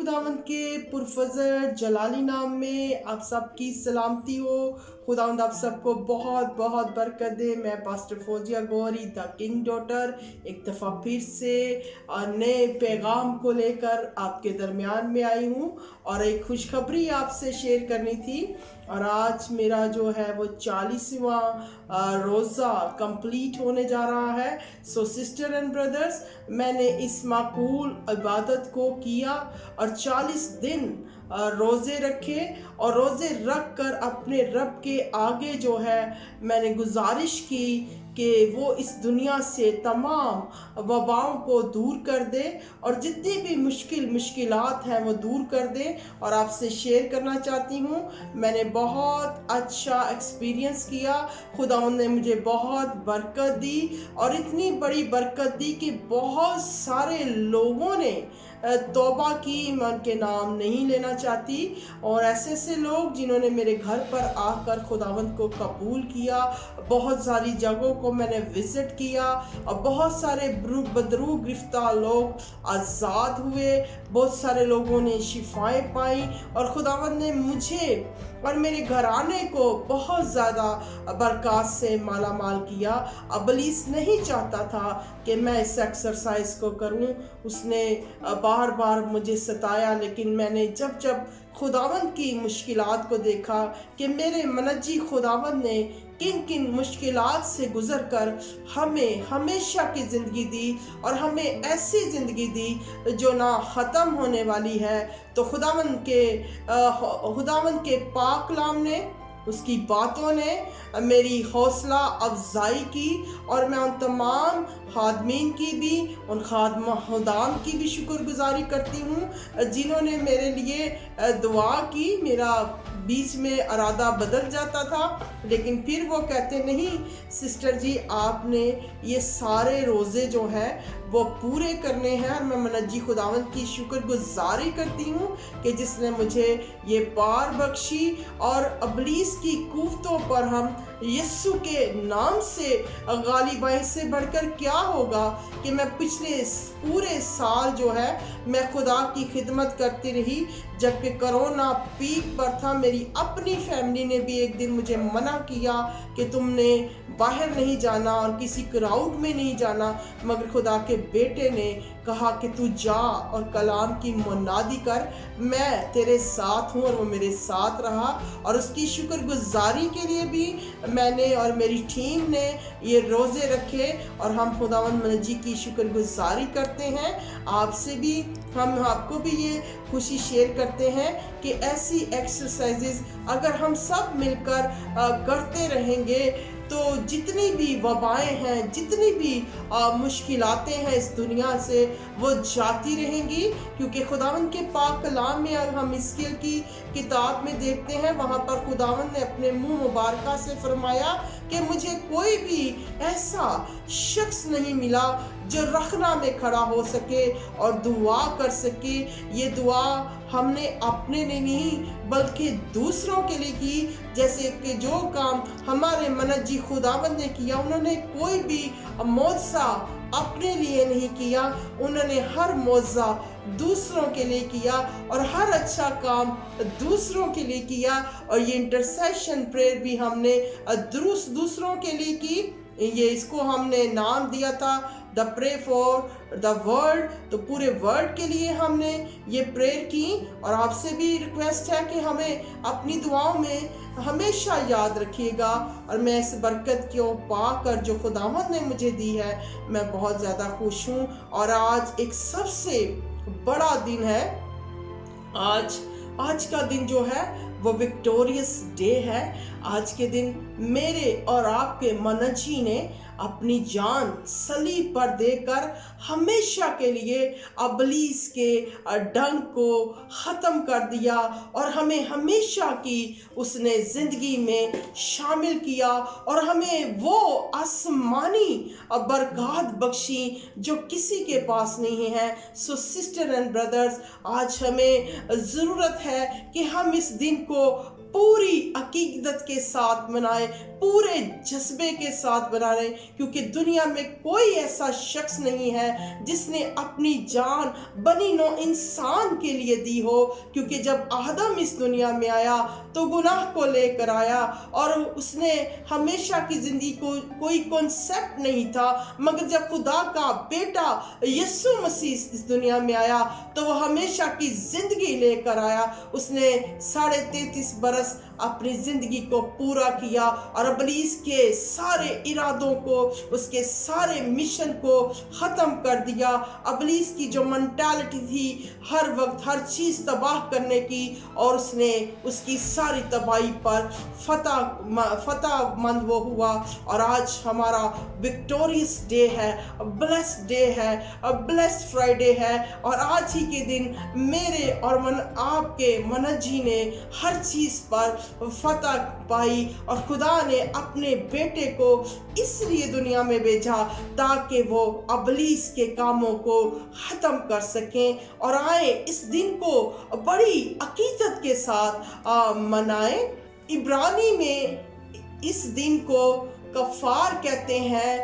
खुदावंद के पुरफजर जलाली नाम में आप सबकी सलामती हो। खुदावंद आप सबको बहुत बहुत बरकत दे। मैं pastor Fauzia Gauri the king daughter एक दफ़ा फिर से नए पैगाम को लेकर आपके दरमियान में आई हूँ और एक खुशखबरी आपसे शेयर करनी थी। और आज मेरा जो है वो 40वां रोज़ा कंप्लीट होने जा रहा है। सो सिस्टर एंड ब्रदर्स, मैंने इस माकूल इबादत को किया और 40 दिन रोज़े रखे और रोज़े रख कर अपने रब के आगे जो है मैंने गुजारिश की कि वो इस दुनिया से तमाम वबाओं को दूर कर दे और जितनी भी मुश्किलात हैं वो दूर कर दे। और आपसे शेयर करना चाहती हूँ, मैंने बहुत अच्छा एक्सपीरियंस किया। खुदावंद ने मुझे बहुत बरकत दी और इतनी बड़ी बरकत दी कि बहुत सारे लोगों ने तौबा की। मैं उनके नाम नहीं लेना चाहती, और ऐसे ऐसे लोग जिन्होंने मेरे घर पर आकर खुदावंद को कबूल किया। बहुत सारी जगहों को मैंने विज़िट किया और बहुत सारे बदरू गिरफ्तार लोग आज़ाद हुए। बहुत सारे लोगों ने शिफाएं पाई और खुदावंद ने मुझे और मेरे घराने को बहुत ज़्यादा बरकत से माला माल किया। इब्लीस नहीं चाहता था कि मैं इस एक्सरसाइज को करूं। उसने बार बार मुझे सताया, लेकिन मैंने जब जब खुदावंद की मुश्किलात को देखा कि मेरे मनजी खुदावंद ने किन किन मुश्किलात से गुज़र कर हमें हमेशा की ज़िंदगी दी और हमें ऐसी ज़िंदगी दी जो ना ख़त्म होने वाली है, तो खुदावंद के पाक कलाम ने, उसकी बातों ने मेरी हौसला अफजाई की। और मैं उन तमाम खादमीन की भी, उन खुदाम की भी शुक्रगुजारी करती हूँ जिन्होंने मेरे लिए दुआ की। मेरा बीच में इरादा बदल जाता था, लेकिन फिर वो कहते नहीं सिस्टर जी, आपने ये सारे रोज़े जो हैं वो पूरे करने हैं। और मैं मनजी खुदावंद की शुक्रगुजारी करती हूँ कि जिसने मुझे ये पार बख्शी। और इब्लीस की कुफ्तों पर हम यीशु के नाम से गालिबाई से बढ़कर क्या होगा कि मैं पिछले पूरे साल जो है मैं खुदा की खिदमत करती रही। जबकि कोरोना पीक पर था, मेरी अपनी फैमिली ने भी एक दिन मुझे मना किया कि तुमने बाहर नहीं जाना और किसी क्राउड में नहीं जाना, मगर खुदा के बेटे ने कहा कि तू जा और कलाम की मुनादी कर, मैं तेरे साथ हूँ। और वो मेरे साथ रहा और उसकी शुक्रगुजारी के लिए भी मैंने और मेरी टीम ने ये रोज़े रखे और हम खुदावंद मनजी की शुक्रगुजारी करते हैं। आपसे भी हम आपको भी ये खुशी शेयर करते हैं कि ऐसी एक्सरसाइजेस अगर हम सब मिलकर करते रहेंगे तो जितनी भी वबाएं हैं, जितनी भी मुश्किलातें हैं इस दुनिया से, वो जाती रहेंगी। क्योंकि खुदावंद के पाक कलाम में अगर हम हिजकिय्याह की किताब में देखते हैं, वहाँ पर खुदावंद ने अपने मुंह मुबारका से फरमाया कि मुझे कोई भी ऐसा शख्स नहीं मिला जो रखना में खड़ा हो सके और दुआ कर सके। ये दुआ हमने अपने लिए नहीं बल्कि दूसरों के लिए की। जैसे कि जो काम हमारे मनजी खुदावंद ने किया, उन्होंने कोई भी मौज़ा अपने लिए नहीं किया, उन्होंने हर मौज़ा दूसरों के लिए किया और हर अच्छा काम दूसरों के लिए किया। और ये इंटरसेशन प्रेयर भी हमने दूसरों के लिए की। ये इसको हमने नाम दिया था the prey for the world. तो पूरे वर्ल्ड के लिए हमने ये प्रेयर की। और आपसे भी रिक्वेस्ट है कि हमें अपनी दुआओं में हमेशा याद रखिएगा। और मैं इस बरकत को पाकर जो खुदावंद ने मुझे दी है, मैं बहुत ज़्यादा खुश हूँ। और आज एक सबसे बड़ा दिन है। आज का दिन जो है वो विक्टोरियस डे है। आज के दिन मेरे और आपके मनजी ने अपनी जान सलीब पर देकर हमेशा के लिए इब्लीस के डंक को ख़त्म कर दिया और हमें हमेशा की उसने ज़िंदगी में शामिल किया और हमें वो आसमानी बरकत बख्शी जो किसी के पास नहीं है। सो सिस्टर एंड ब्रदर्स, आज हमें ज़रूरत है कि हम इस दिन को पूरी अकीदत के साथ मनाएं, पूरे जज्बे के साथ मनाएं, क्योंकि दुनिया में कोई ऐसा शख्स नहीं है जिसने अपनी जान बनी नौ इंसान के लिए दी हो। क्योंकि जब आदम इस दुनिया में आया तो गुनाह को लेकर आया और उसने हमेशा की ज़िंदगी को कोई कॉन्सेप्ट नहीं था, मगर जब खुदा का बेटा यीशु मसीह इस दुनिया में आया तो वो हमेशा की ज़िंदगी लेकर आया। उसने 33.5 बरस अपनी ज़िंदगी को पूरा किया और इब्लीस के सारे इरादों को, उसके सारे मिशन को ख़त्म कर दिया। इब्लीस की जो मेंटालिटी थी हर वक्त हर चीज़ तबाह करने की, और उसने उसकी सारी तबाही पर फतह मंद वो हुआ। और आज हमारा विक्टोरियस डे है, ब्लेस्ड डे है, ब्लेस्ड फ्राइडे है। और आज ही के दिन मेरे और आपके मनजी ने हर चीज़ पर फतह पाई, और खुदा ने अपने बेटे को इसलिए दुनिया में भेजा ताकि वो इब्लीस के कामों को ख़त्म कर सकें। और आए इस दिन को बड़ी अकीदत के साथ मनाएं। इब्रानी में इस दिन को कफ़ार कहते हैं,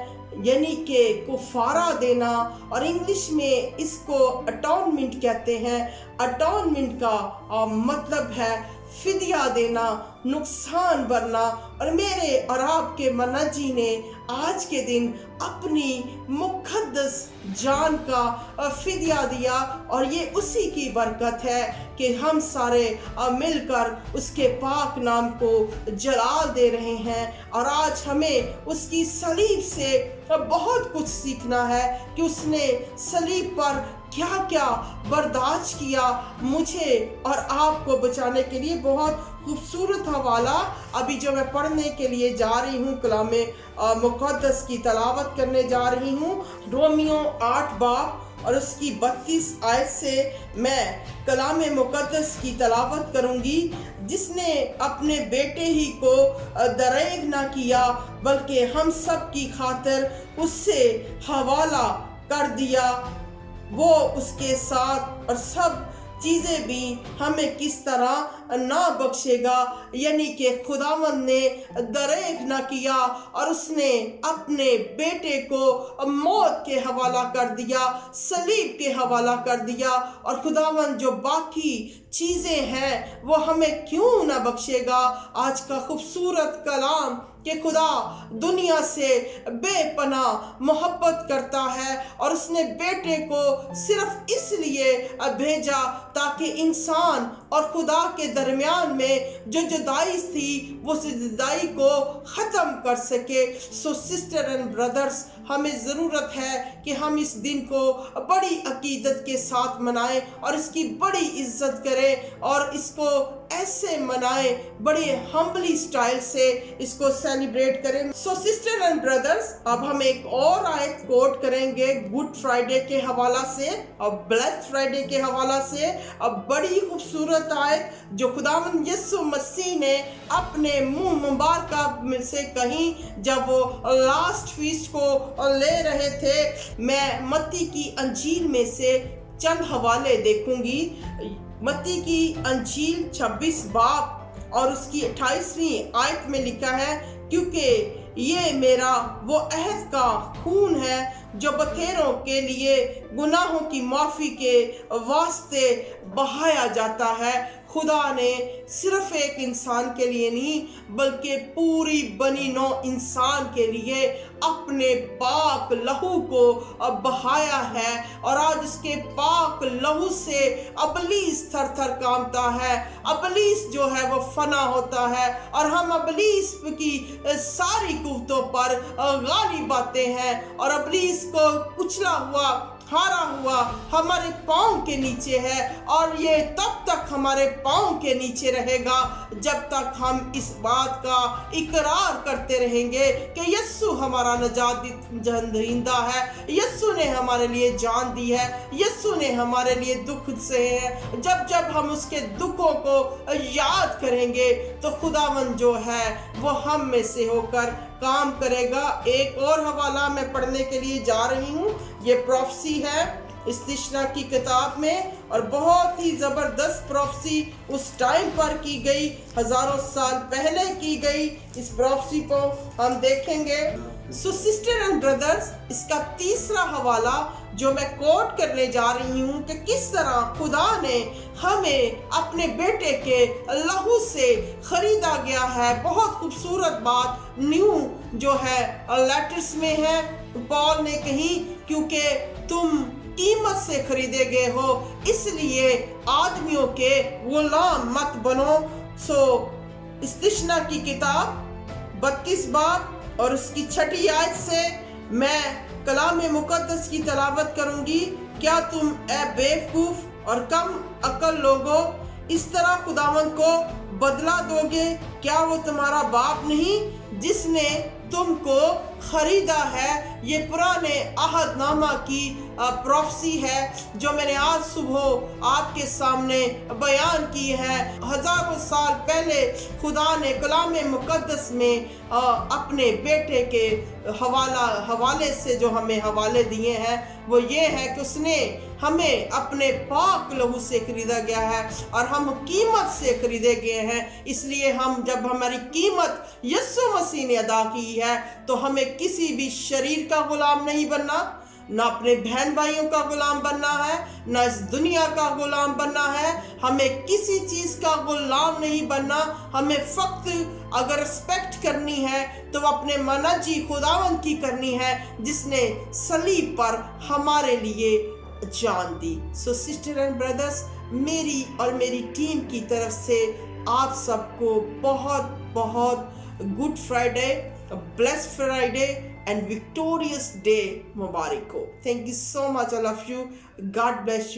यानी कि कुफारा देना, और इंग्लिश में इसको अटॉनमेंट कहते हैं। अटॉनमेंट का मतलब है फिदिया देना, नुकसान भरना। और मेरे और आपके मनजी ने आज के दिन अपनी मुक़द्दस जान का फिदिया दिया, और ये उसी की बरकत है कि हम सारे मिलकर उसके पाक नाम को जलाल दे रहे हैं। और आज हमें उसकी सलीब से बहुत कुछ सीखना है कि उसने सलीब पर क्या क्या बर्दाश्त किया मुझे और आपको बचाने के लिए। बहुत खूबसूरत हवाला अभी जो मैं पढ़ने के लिए जा रही हूँ, कलामे मुक़द्दस की तलावत करने जा रही हूँ। रोमियो 8 बाब और उसकी 32 आयत से मैं कलामे मुक़द्दस की तलावत करूँगी, जिसने अपने बेटे ही को दरेग ना किया बल्कि हम सब की खातिर उससे हवाला कर दिया। वो उसके साथ और सब चीज़ें भी हमें किस तरह ना बख्शेगा। यानी कि खुदावंद ने दरेग ना किया और उसने अपने बेटे को मौत के हवाला कर दिया, सलीब के हवाला कर दिया। और खुदावंद जो बाकी चीज़ें हैं वो हमें क्यों ना बख्शेगा। आज का खूबसूरत कलाम कि खुदा दुनिया से बेपनाह मोहब्बत करता है और उसने बेटे को सिर्फ इसलिए भेजा ताकि इंसान और खुदा के दरमियान में जो जुदाई थी वो जुदाई को ख़त्म कर सके। सो सिस्टर एंड ब्रदर्स, हमें ज़रूरत है कि हम इस दिन को बड़ी अकीदत के साथ मनाएं और इसकी बड़ी इज्जत करें और इसको ऐसे मनाएं, बड़े हम्बली स्टाइल से इसको सेलिब्रेट करें। सो सिस्टर एंड ब्रदर्स, अब हम एक और आयत कोट करेंगे गुड फ्राइडे के हवाला से और ब्लेस्ड फ्राइडे के हवाला से। अब बड़ी खूबसूरत आयत जो खुदावंद यीशु मसीह ने अपने मुंह मुबारक में से कही जब वो लास्ट फीस्ट को ले रहे थे। मैं मत्ती की अंजील में से चंद हवाले देखूंगी। मत्ती की अंजील 26 बाब और उसकी 28वीं आयत में लिखा है, क्योंकि ये मेरा वो अहद का खून है जो बतेरों के लिए गुनाहों की माफ़ी के वास्ते बहाया जाता है। खुदा ने सिर्फ एक इंसान के लिए नहीं बल्कि पूरी बनी नौ इंसान के लिए अपने पाक लहू को बहाया है। और आज उसके पाक लहू से इब्लीस थर थर कांपता है, इब्लीस जो है वो फना होता है और हम इब्लीस की सारी कुव्वतों पर गालिब आते हैं। और इब्लीस को कुचला हुआ हारा हुआ हमारे पाँव के नीचे है और ये तब तक हमारे पाँव के नीचे रहेगा जब तक हम इस बात का इकरार करते रहेंगे कि यीशु हमारा नजात दहिंदा है, यीशु ने हमारे लिए जान दी है, यीशु ने हमारे लिए दुख सहे हैं। जब जब हम उसके दुखों को याद करेंगे तो खुदावंद जो है वो हम में से होकर काम करेगा। एक और हवाला मैं पढ़ने के लिए जा रही हूँ, ये प्रोफेसी है इस्तिश्ना की किताब में, और बहुत ही ज़बरदस्त प्रोफेसी उस टाइम पर की गई, हज़ारों साल पहले की गई। इस प्रोफेसी को हम देखेंगे। सो सिस्टर एंड ब्रदर्स, इसका तीसरा हवाला जो मैं कोट करने जा रही हूँ कि किस तरह खुदा ने हमें अपने बेटे के लहू से खरीदा गया है। बहुत खूबसूरत बात न्यू जो है लेटर्स में है, पॉल ने कही, क्योंकि तुम कीमत से खरीदे गए हो, इसलिए आदमियों के गुलाम मत बनो। सो इस्तिश्ना की किताब 32 बाब और उसकी 6 आयत से मैं कलाम मुक़द्दस की तलावत करूंगी। क्या तुम ए बेवकूफ और कम अकल लोगो इस तरह खुदावंद को बदला दोगे? क्या वो तुम्हारा बाप नहीं जिसने तुमको खरीदा है? ये पुराने अहदनामा की प्रोफेसी है जो मैंने आज सुबह आपके सामने बयान की है। हजारों साल पहले खुदा ने कलाम मुक़द्दस में अपने बेटे के हवाले से जो हमें हवाले दिए हैं वो ये है कि उसने हमें अपने पाक लहू से खरीदा गया है और हम कीमत से खरीदे गए हैं। इसलिए हम जब हमारी कीमत यीशु मसीह ने अदा की है तो हमें किसी भी शरीर का गुलाम नहीं बनना, ना अपने बहन भाइयों का गुलाम बनना है, ना इस दुनिया का गुलाम बनना है। हमें किसी चीज़ का गुलाम नहीं बनना। हमें फक्त अगर रिस्पेक्ट करनी है तो अपने मनाजी खुदावंद की करनी है जिसने सलीब पर हमारे लिए जान दी। सो सिस्टर एंड ब्रदर्स, मेरी और मेरी टीम की तरफ से आप सबको बहुत बहुत good Friday, blessed Friday and victorious day mubarak ho. Thank you so much, all of you. God bless you.